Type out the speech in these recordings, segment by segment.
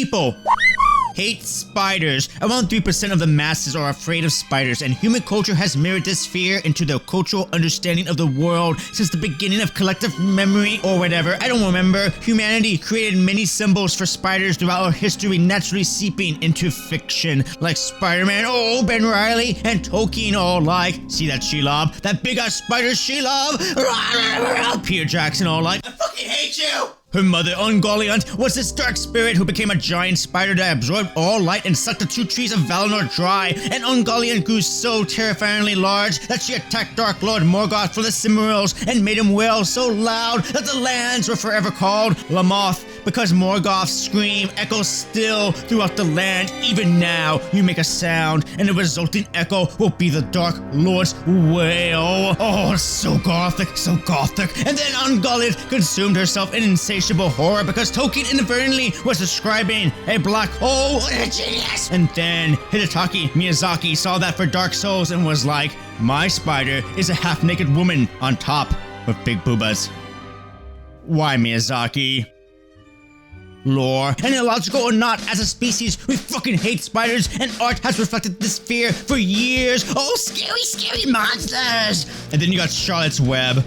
people hate spiders. Around 3% of the masses are afraid of spiders, and human culture has mirrored this fear into their cultural understanding of the world since the beginning of collective memory or whatever. I don't remember. Humanity created many symbols for spiders throughout our history, naturally seeping into fiction, like Spider-Man, oh, Ben Reilly, and Tolkien, oh, like, see that Shelob? That big-ass spider Shelob? Peter Jackson, oh, like, I fucking hate you! Her mother, Ungoliant, was this dark spirit who became a giant spider that absorbed all light and sucked the 2 trees of Valinor dry. And Ungoliant grew so terrifyingly large that she attacked Dark Lord Morgoth from the Silmarils and made him wail so loud that the lands were forever called Lamoth, because Morgoth's scream echoes still throughout the land. Even now, you make a sound, and the resulting echo will be the Dark Lord's wail. Oh, so gothic, so gothic. And then Ungoliant consumed herself in insatiable horror because Tolkien inadvertently was describing a black hole. A genius! And then Hidetaka Miyazaki saw that for Dark Souls and was like, my spider is a half-naked woman on top with big boobas. Why, Miyazaki? Lore. And illogical or not, as a species, we fucking hate spiders, and art has reflected this fear for years. Oh, scary, scary monsters! And then you got Charlotte's Web.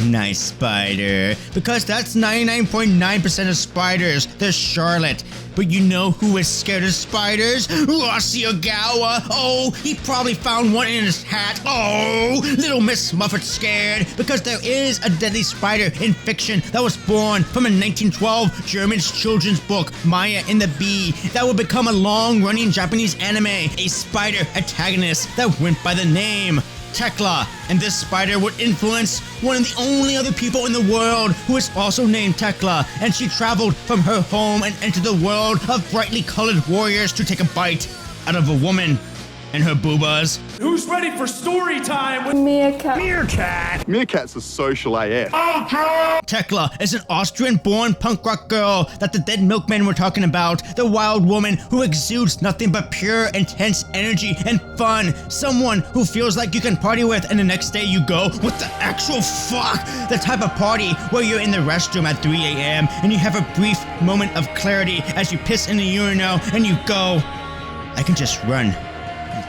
Nice spider. Because that's 99.9% of spiders. They're Charlotte. But you know who is scared of spiders? Rossiogawa. Oh, he probably found one in his hat. Oh, little Miss Muffet's scared because there is a deadly spider in fiction that was born from a 1912 German children's book, Maya and the Bee, that would become a long-running Japanese anime, a spider antagonist that went by the name Thekla, and this spider would influence one of the only other people in the world who is also named Thekla, and she traveled from her home and entered the world of brightly colored warriors to take a bite out of a woman and her boobas. Who's ready for story time with Meerkat? Meerkat? Meerkat's a social AF. Thekla is an Austrian-born punk rock girl that the dead milkmen were talking about. The wild woman who exudes nothing but pure, intense energy and fun. Someone who feels like you can party with and the next day you go, what the actual fuck? The type of party where you're in the restroom at 3 a.m. and you have a brief moment of clarity as you piss in the urinal and you go, I can just run.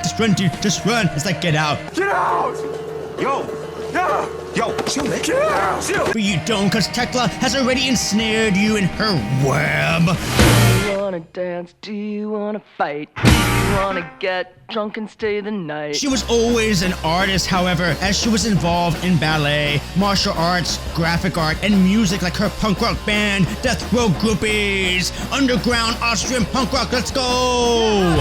Just run, dude. Just run. It's like, get out. Get out! Yo! Yeah! Yo, chill, man. Get out! Chill! But you don't, because Thekla has already ensnared you in her web. Do you wanna dance? Do you wanna fight? Do you wanna get drunk and stay the night? She was always an artist, however, as she was involved in ballet, martial arts, graphic art, and music like her punk rock band, Death Row Groupies. Underground Austrian punk rock, let's go!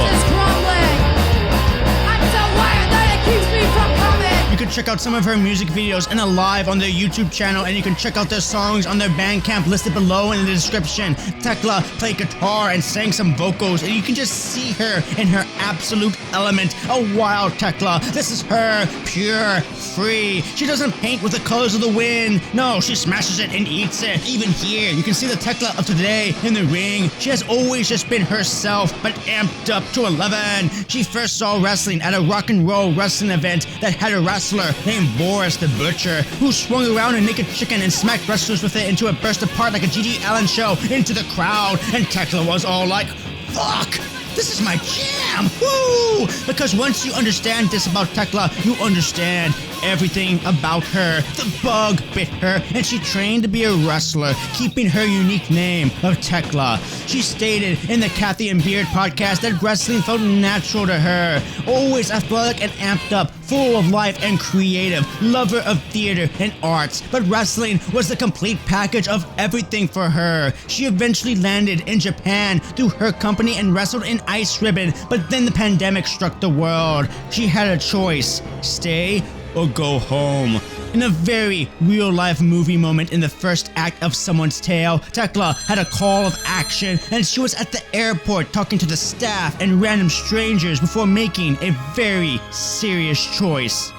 You can check out some of her music videos and Alive on their YouTube channel, and you can check out their songs on their Bandcamp listed below in the description. Thekla played guitar and sang some vocals, and you can just see her in her absolute element. A wild Thekla. This is her, pure, free. She doesn't paint with the colors of the wind. No, she smashes it and eats it. Even here, you can see the Thekla of today in the ring. She has always just been herself, but amped up to 11. She first saw wrestling at a rock and roll wrestling event that had a wrestler named Boris the Butcher, who swung around a naked chicken and smacked wrestlers with it until it burst apart like a G.G. Allen show into the crowd, and Thekla was all like, fuck! This is my jam! Woo! Because once you understand this about Thekla, you understand everything about her. The bug bit her, and she trained to be a wrestler, keeping her unique name of Thekla. She stated in the Kathy and Beard podcast that wrestling felt natural to her. Always athletic and amped up, full of life and creative, lover of theater and arts. But wrestling was the complete package of everything for her. She eventually landed in Japan through her company and wrestled in Ice Ribbon, but then the pandemic struck the world. She had a choice, stay or go home. In a very real-life movie moment in the first act of Someone's Tale, Thekla had a call of action, and she was at the airport talking to the staff and random strangers before making a very serious choice.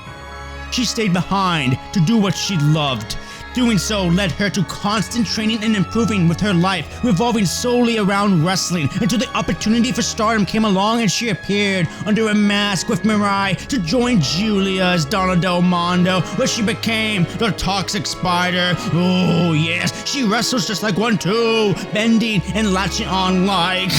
She stayed behind to do what she loved, Doing so led her to constant training and improving, with her life revolving solely around wrestling, until the opportunity for stardom came along and she appeared under a mask with Mirai to join Julia as Donna Del Mondo, where she became the Toxic Spider. Oh yes, she wrestles just like one too, bending and latching on like...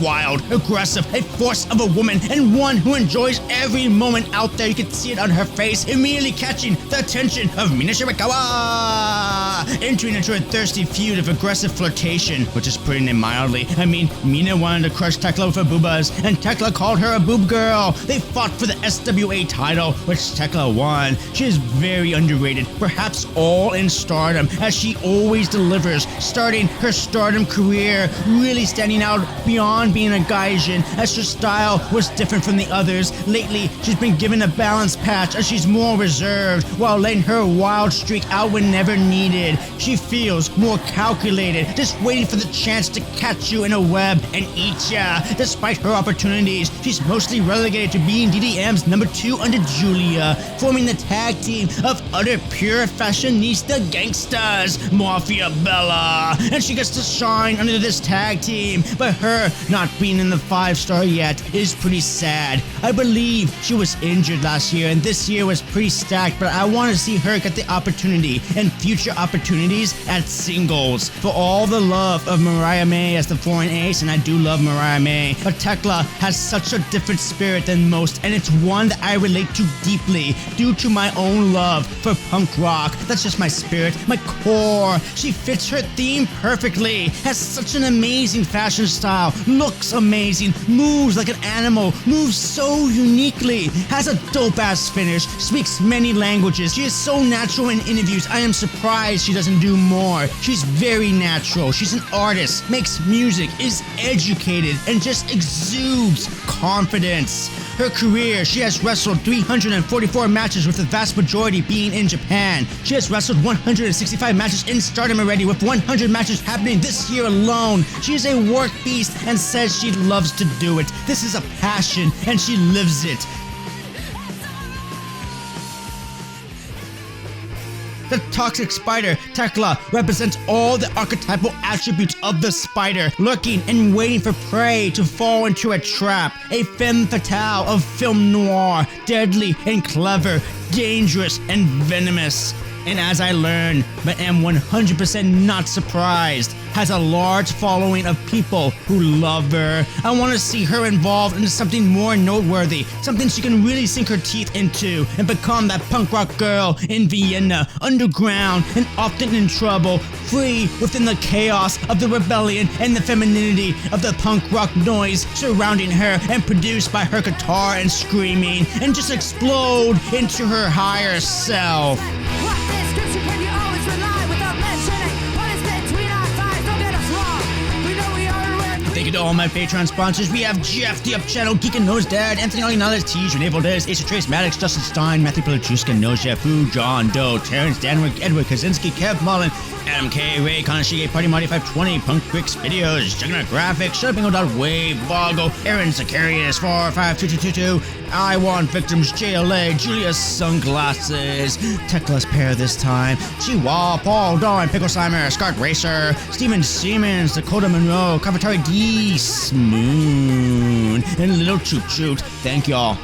Wild, aggressive, a force of a woman, and one who enjoys every moment out there. You can see it on her face, immediately catching the attention of Mina Shirakawa, entering into a thirsty feud of aggressive flirtation, which is putting it mildly. I mean, Mina wanted to crush Thekla with her boobas, and Thekla called her a boob girl. They fought for the SWA title, which Thekla won. She is very underrated, perhaps all in stardom, as she always delivers, starting her stardom career, really standing out beyond being a gaijin, as her style was different from the others. Lately, she's been given a balanced patch as she's more reserved, while letting her wild streak out whenever needed. She feels more calculated, just waiting for the chance to catch you in a web and eat ya. Despite her opportunities, she's mostly relegated to being DDM's number 2 under Julia, forming the tag team of utter pure fashionista gangsters, Mafia Bella. And she gets to shine under this tag team, but her not being in the 5-star yet is pretty sad. I believe she was injured last year, and this year was pretty stacked, but I want to see her get the opportunity and future opportunities at singles. For all the love of Mariah May as the foreign ace, and I do love Mariah May, but Thekla has such a different spirit than most, and it's one that I relate to deeply due to my own love for punk rock. That's just my spirit, my core. She fits her theme perfectly, has such an amazing fashion style, looks amazing, moves like an animal, moves so uniquely, has a dope-ass finish, speaks many languages. She is so natural in interviews, I am surprised she doesn't do more. She's very natural, she's an artist, makes music, is educated, and just exudes confidence. Her career, she has wrestled 344 matches, with the vast majority being in Japan. She has wrestled 165 matches in Stardom already, with 100 matches happening this year alone. She is a work beast and says she loves to do it. This is a passion, and she lives it. The Toxic Spider, Thekla, represents all the archetypal attributes of the spider, lurking and waiting for prey to fall into a trap. A femme fatale of film noir, deadly and clever, dangerous and venomous. And as I learn, but am 100% not surprised, has a large following of people who love her. I want to see her involved in something more noteworthy, something she can really sink her teeth into and become that punk rock girl in Vienna, underground and often in trouble, free within the chaos of the rebellion and the femininity of the punk rock noise surrounding her, and produced by her guitar and screaming, and just explode into her higher self. Thank you to all my Patreon sponsors. We have Jeff, the Up Channel, Geek and Nose Dad, Anthony Olinalis, Tees, Renee Valdez, Asa Trace Maddox, Justin Stein, Matthew Pilachuska, Noja Fu, John Doe, Terrence Danwick, Edward Kaczynski, Kev Mullen, Adam K, Ray, Kanashige, Party Marty 520, Punk Bricks Videos, Juggernaut Graphics, Shopping.Wave, Vago, Aaron Zacharias, 452222, I Want Victims, JLA, Julia's Sunglasses, Tekla's Pair this time, Chihuahua, Paul, Dawn, Picklesimer, Scott Racer, Steven Siemens, Dakota Monroe, Cavatari D, Smoon, and Little Choot Choot. Thank y'all.